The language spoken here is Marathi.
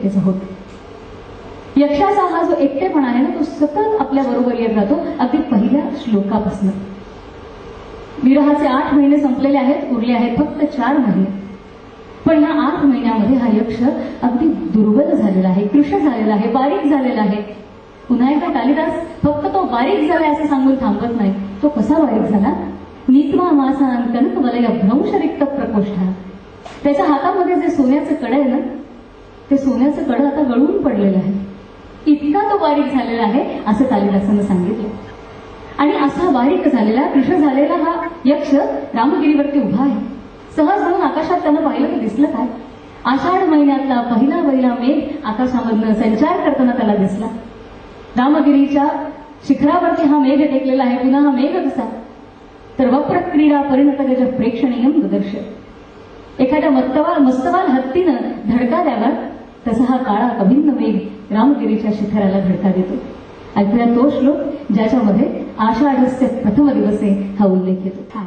एकटेच आहोत. यक्षाचा हा जो एकटेपणा आहे ना, तो सतत आपल्या बरोबर येत राहतो, अगदी पहिल्या श्लोकापासून. विरहाचे 8 महिने संपलेले आहेत, उरले आहेत फक्त 4 महिने. पण ह्या 8 महिन्यामध्ये हा यक्ष अगदी दुर्बल झालेला आहे, कृश झालेला आहे, बारीक झालेला आहे. पुन्हा एकदा कालिदास फक्त तो बारीक झालाय असं सांगून थांबत नाही. तो कसा बारीक झाला? नीत्वा मासान कनक वलय भ्रंश रिक्त प्रकोष्ठा. त्याच्या हातामध्ये जे सोन्याचं कड आहे ना, ते सोन्याचं कड आता गळून पडलेलं आहे. इतका तो बारीक झालेला आहे असं कालिदासानं सांगितलं. आणि असा बारीक झालेला, कृश झालेला हा यक्ष रामगिरीवरती उभा आहे. सहज म्हणून आकाशात त्यानं पाहिलं तर दिसलं काय? आषाढ महिन्यातला पहिला मेघ आकाशामधनं संचार करताना त्याला दिसला. रामगिरीच्या शिखरावरती हा मेघ टेकलेला आहे. पुन्हा हा मेघ कसा? तर वप्रक्रीडा परिणत गज प्रेक्षणीयम ददर्श. एखाद्या मस्तवाल हत्तीनं धडका द्यावा तसा हा काळा कभिन्न मेघ रामगिरीच्या शिखराला धडका देतो. ऐकूया तो श्लोक ज्याच्यामध्ये आषाढस्य प्रथम दिवसे हा उल्लेख येतो.